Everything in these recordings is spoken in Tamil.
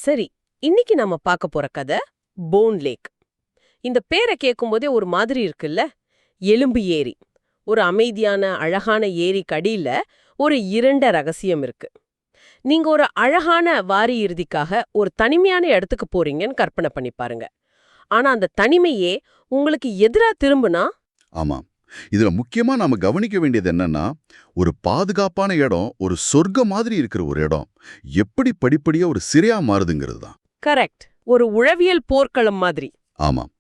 சரி, இன்னைக்கு நம்ம பார்க்க போற கதை போன் லேக். இந்த பேரை கேட்கும்போதே ஒரு மாதிரி இருக்குல்ல. எலும்பு ஏரி. ஒரு அமைதியான அழகான ஏரிக்கு அடியில ஒரு இருண்ட ரகசியம் இருக்கு. நீங்க ஒரு அழகான வாரி இறுதிக்காக ஒரு தனிமையான இடத்துக்கு போறீங்கன்னு கற்பனை பண்ணி பாருங்க. ஆனா அந்த தனிமையே உங்களுக்கு எதிரா திரும்புனா. ஆமாம். இதுல முக்கியமா நாம கவனிக்க வேண்டியது என்னன்னா, ஒரு பாதுகாப்பான இடம், ஒரு சொர்க்கம் மாதிரி இருக்கிற ஒரு இடம், எப்படி படிப்படியா ஒரு சிறையா மாறுதுங்கிறது தான். கரெக்ட். ஒரு உளவியல் போர்க்களம் மாதிரி. ஆமாம்.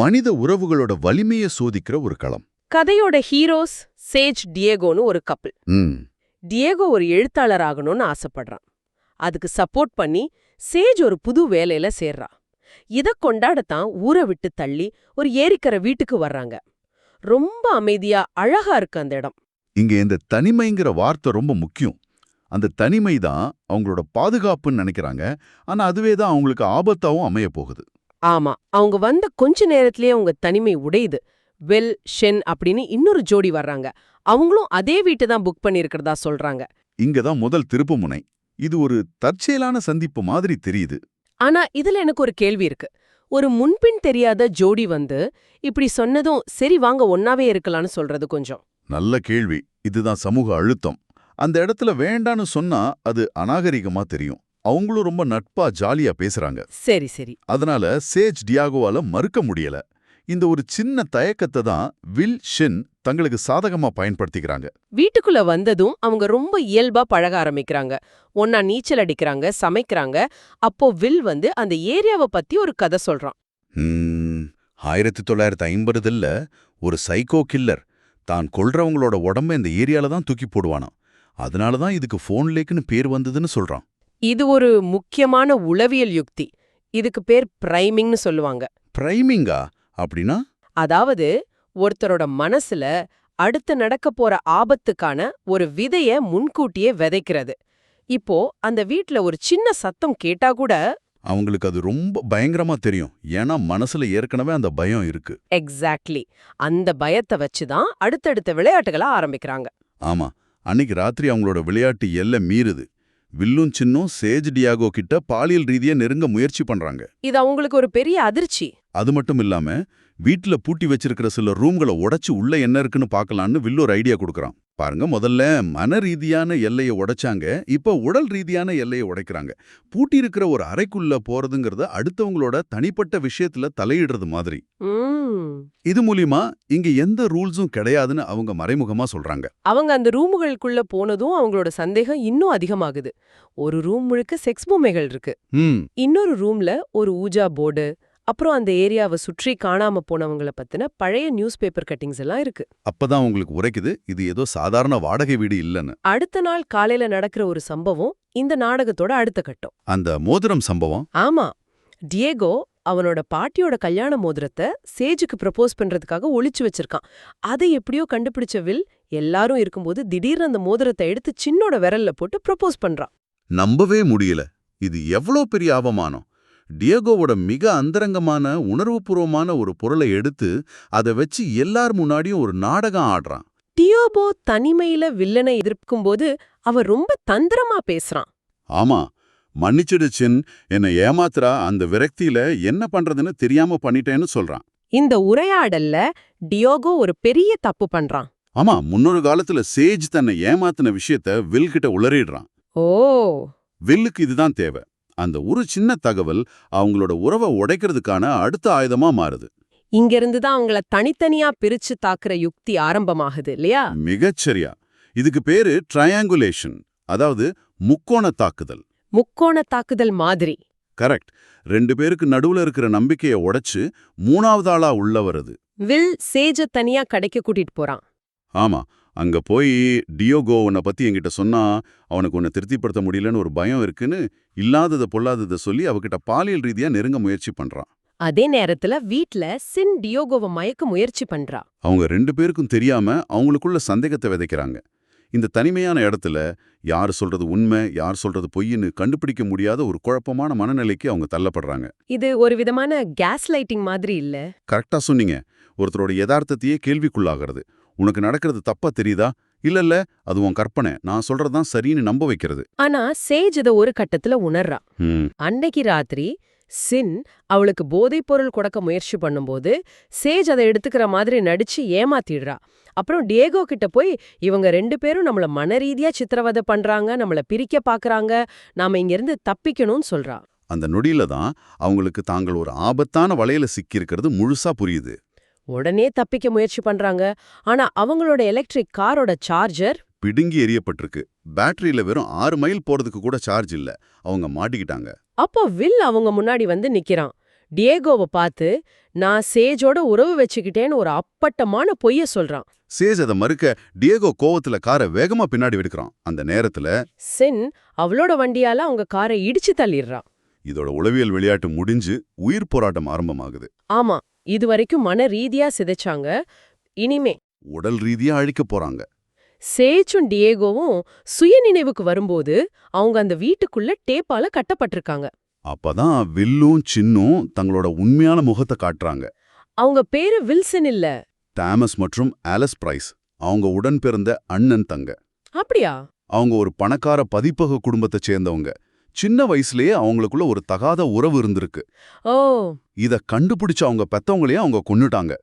மனித உறவுகளோட வலிமைய சோதிக்கிற ஒரு களம். கதையோட ஹீரோஸ் சேஜ் டியேகோன்னு ஒரு கப்பல். ம். டியேகோ ஒரு எழுத்தாளர் ஆகணும்னு ஆசைப்படுறான். அதுக்கு சப்போர்ட் பண்ணி சேஜ் ஒரு புது வேலையில சேர்றா. இத கொண்டாடத்தான் ஊரை விட்டு தள்ளி ஒரு ஏரிக்கரை வீட்டுக்கு வர்றாங்க. ரொம்ப அமைதியா அழகா இருக்கு அந்த இடம். இங்க இந்த தனிமைங்கிற வார்த்தை ரொம்ப முக்கியம். அந்த தனிமை தான் அவங்களோட பாதுகாப்புன்னு நினைக்கிறாங்க. ஆனா அதுவே தான் அவங்களுக்கு ஆபத்தாவும் அமைய போகுது. ஆமா, அவங்க வந்த கொஞ்ச நேரத்திலேயே அவங்க தனிமை உடையுது. வெல், ஷென் அப்படின்னு இன்னொரு ஜோடி வர்றாங்க. அவங்களும் அதே வீட்டை தான் புக் பண்ணியிருக்கிறதா சொல்றாங்க. இங்க தான் முதல் திருப்புமுனை. இது ஒரு தற்செயலான சந்திப்பு மாதிரி தெரியுது. ஆனா இதுல எனக்கு ஒரு கேள்வி இருக்கு. ஒரு முன்பின் தெரியாத ஜோடி வந்து இப்படி சொன்னதும் சரி வாங்க ஒன்னாவே இருக்கலாம்னு சொல்றது கொஞ்சம். நல்ல கேள்வி. இதுதான் சமூக அழுத்தம். அந்த இடத்துல வேண்டான்னு சொன்னா அது அநாகரிகமா தெரியும். அவங்களும் ரொம்ப நட்பா ஜாலியா பேசுறாங்க. சரி சரி. அதனால சேஜ் டியாகோவால மறுக்க முடியல. இந்த ஒரு சின்ன தயக்கத்தை தான் வில் ஷென் தங்களுக்கு சாதகமா பயன்படுத்திக்கிறாங்க. வீட்டுக்குள்ள வந்ததும் அவங்க ரொம்ப இயல்பா பழக ஆரம்பிக்கிறாங்க. ஒன்னா நீச்சல் அடிக்கிறாங்க, சமைக்கிறாங்க. அப்போ வில் வந்து அந்த ஏரியாவை பத்தி ஒரு கதை சொல்றான். 1950ல ஒரு சைக்கோ கில்லர் தான் கொல்றவங்களோட உடம்ப இந்த ஏரியால தான் தூக்கி போடுவானாம். அதனால தான் இதுக்கு ஃபோன் லேக்குன்னு பேர் வந்ததுன்னு சொல்றான். இது ஒரு முக்கியமான உளவியல் யுக்தி. இதுக்கு பேர் பிரைமிங்னு சொல்லுவாங்க. பிரைமிங்கா? அப்படின்னா? அதாவது ஒருத்தரோட மனசுல அடுத்து நடக்க போற ஆபத்துக்கான ஒரு விதைய முன்கூட்டியே விதைக்கிறது. இப்போ அந்த வீட்ல ஒரு சின்ன சத்தம் கேட்டா கூட அவங்களுக்கு அது ரொம்ப பயங்கரமா தெரியும். ஏன்னா மனசுல ஏற்கனவே அந்த பயம் இருக்கு. எக்ஸாக்ட்லி அந்த பயத்தை வச்சுதான் அடுத்தடுத்த விளையாட்டுகளை ஆரம்பிக்கிறாங்க. ஆமா. அன்னைக்கு ராத்திரி அவங்களோட விளையாட்டு எல்லை மீறுது. வில்லும் சின்னும் சேஜ் டியாகோ கிட்ட பாலியல் ரீதியா நெருங்க முயற்சி பண்றாங்க. இது அவங்களுக்கு ஒரு பெரிய அதிர்ச்சி. அது மட்டும் இல்லாம வீட்ல பூட்டி வச்சிருக்கிற சில ரூம்களை உடைச்சு உள்ள என்ன இருக்குன்னு பார்க்கலான்னு வில்லு ஒரு ஐடியா கொடுக்கறான். பாருங்க, முதல்ல மன ரீதியான எல்லையை உடைச்சாங்க, இப்ப உடல் ரீதியான எல்லையை உடைக்கிறாங்க. பூட்டி இருக்கிற ஒரு அறைக்குள்ள போறதுங்கிறது அடுத்தவங்களோட தனிப்பட்ட விஷயத்துல தலையிடுறது மாதிரி. இது மூலியமா இங்க எந்த ரூல்ஸும் கிடையாதுன்னு அவங்க மறைமுகமா சொல்றாங்க. அவங்க அந்த ரூமுகளுக்குள்ள போனதும் அவங்களோட சந்தேகம் இன்னும் அதிகமாகுது. ஒரு ரூம் முழுக்க செக்ஸ் பொம்மைகள் இருக்கு. இன்னொரு ரூம்ல ஒரு ஊஜா போர்டு, அப்புறம் அந்த ஏரியாவை சுற்றி காணாம போனவங்கள பத்தின பழைய நியூஸ் பேப்பர் கட்டிங்ஸ் எல்லாம் இருக்கு. அப்பதான் உங்களுக்கு உரைக்குது இது ஏதோ சாதாரண வாடகை வீடு இல்லன்னு. அடுத்த நாள் காலையில நடக்கிற ஒரு சம்பவம் இந்த நாடகத்தோட அடுத்த கட்டம். அந்த மோதிரம் சம்பவம். ஆமா, டியேகோ அவனோட பாட்டியோட கல்யாண மோதிரத்தை சேஜுக்கு ப்ரப்போஸ் பண்றதுக்காக ஒளிச்சு வச்சிருக்கான். அதை எப்படியோ கண்டுபிடிச்ச வில் எல்லாரும் இருக்கும்போது திடீர்னு அந்த மோதிரத்தை எடுத்து சின்னோட விரல்ல போட்டு ப்ரப்போஸ் பண்றான். நம்பவே முடியல. இது எவ்வளோ பெரிய அவமானம். டியேகோவோட மிக அந்தரங்கமான உணர்வுபூர்வமான ஒரு பொருளை எடுத்து அதை வச்சு எல்லார் முன்னாடியும் ஒரு நாடகம் ஆடுறான். டியோபோ தனிமையில வில்லனை எதிர்க்கும்போது அவ ரொம்ப தந்திரமா பேசுறான். ஆமா, மன்னிச்சிடு சின், என்னை ஏமாத்துறா, அந்த விரக்தியில என்ன பண்றதுன்னு தெரியாம பண்ணிட்டேன்னு சொல்றான். இந்த உரையாடல்ல டியோகோ ஒரு பெரிய தப்பு பண்றான். ஆமா, முன்னொரு காலத்துல சேஜ் தன்னை ஏமாத்தின விஷயத்த வில் கிட்ட உளறிடுறான். ஓ, வில்லுக்கு இதுதான் தேவை. அந்த ஒரு சின்ன தகவல் அவங்களோட உறவை உடைக்கிறதுக்கான அடுத்த ஆயுதமா மாறுது. இங்கிருந்து தான் அவங்கள தனித்தனியா பிரிச்சு தாக்குற யுக்தி ஆரம்பமாகுது இல்லையா? மிகச்சரியா. இதுக்கு பேரு ட்ரையாங்குலேஷன், அதாவது முக்கோண தாக்குதல். முக்கோண தாக்குதல் மாதிரி. கரெக்ட். ரெண்டு பேருக்கு நடுவுல இருக்கிற நம்பிக்கையை உடைச்சு மூணாவது ஆளா உள்ள வருது. வில் சேஜ தனியா கடைக்கு கூட்டிட்டு போறான். ஆமா, அங்க போய் டியோகோ உன்னை பத்தி என்கிட்ட சொன்னா அவனுக்கு உன்னை திருப்திப்படுத்த முடியலன்னு ஒரு பயம் இருக்குன்னு இல்லாததை பொல்லாததை சொல்லி அவகிட்ட பாலியல் ரீதியா நெருங்க முயற்சி பண்றான். அதே நேரத்துல வீட்ல சின் டியோகோவை மயக்க முயற்சி பண்றா. அவங்க ரெண்டு பேருக்கும் தெரியாம அவங்களுக்குள்ள சந்தேகத்தை விதைக்கிறாங்க. இந்த தனிமையான இடத்துல யார் சொல்றது உண்மை, யார் சொல்றது பொய்ன்னு கண்டுபிடிக்க முடியாத ஒரு குழப்பமான மனநிலைக்கு அவங்க தள்ளப்படுறாங்க. இது ஒரு விதமான கேஸ் லைட்டிங் மாதிரி இல்ல? கரெக்டா சொன்னீங்க. ஒருத்தரோட யதார்த்தத்தையே கேள்விக்குள்ளாகிறது. உனக்கு நடக்கிறது தப்பா தெரியுதா, இல்ல அது உன் கற்பனை, நான் சொல்றதுதான் சரின்னு நம்ப வைக்கிறது. ஆனா சேஜ் இத ஒரு கட்டத்துல உணர்றா. ம், அன்னைக்கு ராத்திரி சின் அவளுக்கு போதைப்பொருள் கொடுக்க முயற்சி பண்ணும்போது சேஜ் அதை எடுத்துக்கிற மாதிரி நடிச்சு ஏமாத்திடுறா. அப்புறம் டியேகோ கிட்ட போய் இவங்க 2 பேரும் நம்மள மனரீதியா சித்திரவதை பண்றாங்க, நம்மள பிரிக்க பாக்குறாங்க, நாம இங்கிருந்து தப்பிக்கணும்னு சொல்றா. அந்த நொடியில தான் அவங்களுக்கு தாங்கள் ஒரு ஆபத்தான வலையில சிக்கியிருக்கிறது முழுசா புரியுது. உடனே தப்பிக்க முயற்சி பண்றாங்க. ஆனா அவங்களோட எலக்ட்ரிக் காரோட சார்ஜர் பிடுங்கி எரியப்பட்டிருக்கு. பேட்டரியில வெறும் 6 மைல் போறதுக்கு கூட சார்ஜ் இல்ல. அவங்க மாட்டிக்கிட்டாங்க. அப்போ வில் அவங்க முன்னாடி வந்து நிக்கிறான். டியேகோவை பார்த்து நான் சேஜோட உறவு வச்சுக்கிட்டேன்னு ஒரு அப்பட்டமான பொய்ய சொல்றான். சேஜ் அதை மறுக்க டியேகோ கோவத்துல காரை வேகமா பின்னாடி வெடுக்கிறான். அந்த நேரத்துல சின் அவளோட வண்டியால அவங்க காரை இடிச்சு தள்ளிடுறான். இதோட உளவியல் விளையாட்டு முடிஞ்சு உயிர் போராட்டம் ஆரம்பமாகுது. ஆமா, இதுவரைக்கும் மன ரீதியா சிதைச்சாங்க. இனிமே உடல் ரீதியா அழிக்க போறாங்க. சேச்சும் டியேகோவும் சுயநினைவுக்கு வரும்போது அவங்க அந்த வீட்டுக்குள்ள டேப்பால கட்டப்பட்டிருக்காங்க. அப்பதான் வில்லும் சின்னும் தங்களோட உண்மையான முகத்தை காட்டுறாங்க. அவங்க பேரு வில்சன் இல்ல. தாமஸ் மற்றும் ஆலிஸ் பிரைஸ் அவங்க உடன் பிறந்த அண்ணன் தங்க. அப்படியா? அவங்க ஒரு பணக்கார பதிப்பக குடும்பத்தை சேர்ந்தவங்க. சின்ன வயசுலயே அவங்களுக்குள்ள ஒரு தகாத உறவு இருந்திருக்கு. ஓ, இத கண்டுபிடிச்ச அவங்க பெத்தவங்களையே அவங்க கொன்னுட்டாங்க.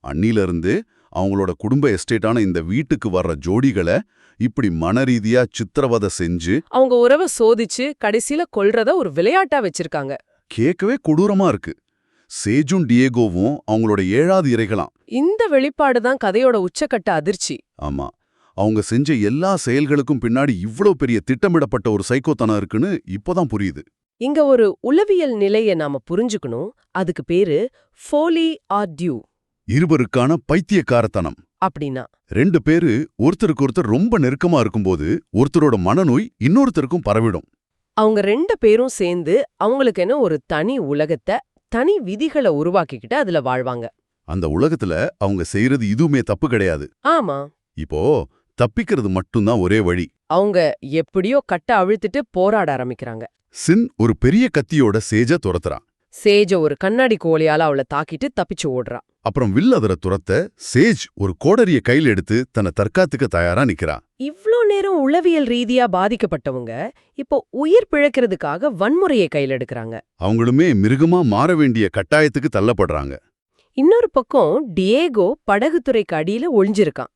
அன்னில இருந்து அவங்களோட குடும்ப எஸ்டேட்டான இந்த வீட்டுக்கு வர்ற ஜோடிகளை இப்படி மனரீதியா சித்திரவதை செஞ்சு அவங்க உறவை சோதிச்சு கடைசியில கொல்றத ஒரு விளையாட்டா வச்சிருக்காங்க. கேட்கவே கொடூரமா இருக்கு. சேஜும் டியேகோவும் அவங்களோட 7வது இரைகளாம். இந்த வெளிப்பாடுதான் கதையோட உச்சக்கட்ட அதிர்ச்சி. ஆமா, அவங்க செஞ்ச எல்லா செயல்களுக்கும் பின்னாடி இவ்ளோ பெரிய திட்டமிடப்பட்ட ஒரு சைக்கோத்தனம் இருக்குன்னு இப்போதான் புரியுது. இங்க ஒரு உளவியல் நிலைய நாம புரிஞ்சுக்கணும். அதுக்கு பேரு ஃபோலி ஆர் டியூ இருவருக்கான பைத்தியக்காரத்தனம். அப்படின்னா 2 பேரு ஒருத்தருக்கு ஒருத்தர் ரொம்ப நெருக்கமா இருக்கும்போது ஒருத்தரோட மனநோய் இன்னொருத்தருக்கும் பரவிடும். அவங்க 2 பேரும் சேர்ந்து அவங்களுக்கென ஒரு தனி உலகத்தை, தனி விதிகளை உருவாக்கிக்கிட்டு அதுல வாழ்வாங்க. அந்த உலகத்துல அவங்க செய்யறது இதுவுமே தப்பு கிடையாது. ஆமா, இப்போ தப்பிக்கிறது மட்டும்தான் ஒரே வழி. அவங்க எப்படியோ கட்ட அழுத்திட்டு போராட ஆரம்பிக்கிறாங்க. சின் ஒரு பெரிய கத்தியோட சேஜ துரத்துறான். சேஜ ஒரு கண்ணாடி கோலியால அவளை தாக்கிட்டு தப்பிச்சு ஓடுறா. அப்புறம் வில் அதர துரத்த சேஜ் ஒரு கோடரிய கையில் எடுத்து தன்னை தற்காத்துக்க தயாரா நிக்கிறா. இவ்ளோ நேரம் உளவியல் ரீதியா பாதிக்கப்பட்டவங்க இப்போ உயிர் பிழைக்கிறதுக்காக வன்முறையை கையில் எடுக்கிறாங்க. அவங்களுமே மிருகமா மாற வேண்டிய கட்டாயத்துக்கு தள்ளப்படுறாங்க. இன்னொரு பக்கம் டியேகோ படகுத்துறைக்கு அடியில ஒளிஞ்சிருக்கான்.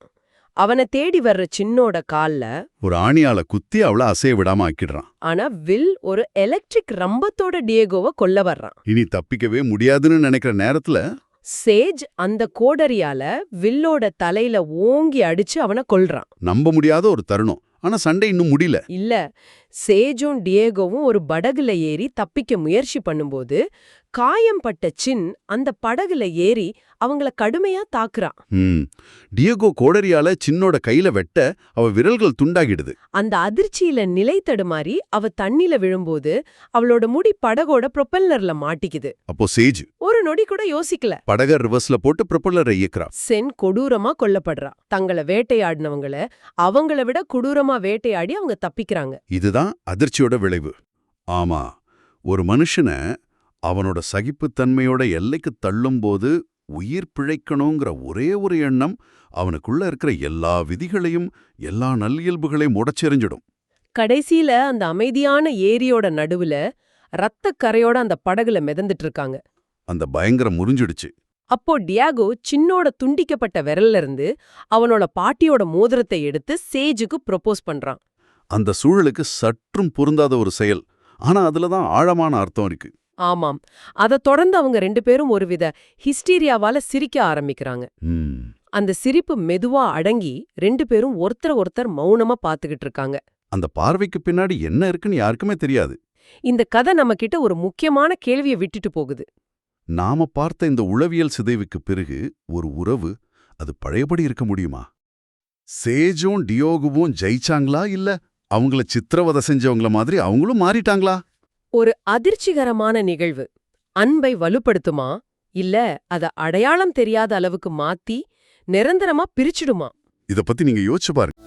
அவனை தேடி வர்ற சின்னோட கால்ல ஒரு ஆணியால குத்தி அவள அசைய விடாம ஆக்கிடுறான். ஆனா வில் ஒரு எலக்ட்ரிக் ரம்பத்தோட டியேகோவை கொல்ல வர்றான். இனி தப்பிக்கவே முடியாதுன்னு நினைக்கிற நேரத்துல சேஜ் அந்த கோடரியால வில்லோட தலையில ஓங்கி அடிச்சு அவனை கொல்றான். நம்ப முடியாத ஒரு தருணம். ஆனா சண்டை இன்னும் முடியல. இல்ல, சேஜும் டியேகோவும் ஒரு படகுல ஏறி தப்பிக்க முயற்சி பண்ணும்போது காயம்பட்ட சின் அந்த படகுல ஏறி அவங்கள கடுமையா தாக்குறான். டியேகோ கோடரியால சின்னோட கையில வெட்ட அவ விரல்கள் துண்டாகிடுது. அந்த அதிர்ச்சியில நிலை தடுமாறி அவ தண்ணில விழும்போது அவளோட முடி படகோட ப்ரொப்பல்லர்ல மாட்டிக்குது. அப்போ சேஜ் ஒரு நொடி கூட யோசிக்கல. படக ரிவர்ஸ்ல போட்டு ப்ரொப்பல்லரை இயக்குறா. சென் கொடூரமா கொல்லப்படுறா. தங்களை வேட்டையாடினவங்கள அவங்கள விட கொடூரமா வேட்டையாடி அவங்க தப்பிக்கிறாங்க. இதுதான் அதிர்ச்சியோட விளைவு. ஆமா, ஒரு மனுஷனை அவனோட சகிப்புத்தன்மையோட எல்லைக்கு தள்ளும்போது உயிர் பிழைக்கணுங்கிற ஒரே ஒரு எண்ணம் அவனுக்குள்ள இருக்கிற எல்லா விதிகளையும் எல்லா நல்லியல்புகளையும் உடைச்செறிஞ்சிடும். கடைசியில அந்த அமைதியான ஏரியோட நடுவுல ரத்தக் கரையோட அந்த படகுல மிதந்துட்டு இருக்காங்க. அந்த பயங்கரம் முறிஞ்சிடுச்சு. அப்போ டியாகோ சின்னோட துண்டிக்கப்பட்ட விரல்ல இருந்து அவனோட பாட்டியோட மோதிரத்தை எடுத்து சேஜுக்கு ப்ரொபோஸ் பண்றான். அந்த சூழலுக்கு சற்றும் பொருந்தாத ஒரு செயல். ஆனா அதுலதான் ஆழமான அர்த்தம் இருக்கு. ஆமாம், அதை தொடர்ந்து அவங்க 2 பேரும் ஒருவித ஹிஸ்டீரியாவால சிரிக்க ஆரம்பிக்கிறாங்க. அந்த சிரிப்பு மெதுவா அடங்கி 2 பேரும் ஒருத்தர் மௌனமா பாத்துக்கிட்டு இருக்காங்க. அந்த பார்வைக்கு பின்னாடி என்ன இருக்குன்னு யாருக்குமே தெரியாது. இந்த கதை நம்ம கிட்ட ஒரு முக்கியமான கேள்வியை விட்டுட்டு போகுது. நாம பார்த்த இந்த உளவியல் சிதைவுக்கு பிறகு ஒரு உறவு அது பழையபடி இருக்க முடியுமா? சேஜும் டியோகுவும் ஜெயிச்சாங்களா, இல்ல அவங்கள சித்திரவதை செஞ்சவங்கள மாதிரி அவங்களும் மாறிட்டாங்களா? ஒரு அதிர்ச்சிகரமான நிகழ்வு அன்பை வலுப்படுத்துமா, இல்ல அத அடையாளம் தெரியாத அளவுக்கு மாத்தி நிரந்தரமா பிரிச்சிடுமா? இத பத்தி நீங்க யோசிச்சு பாருங்க.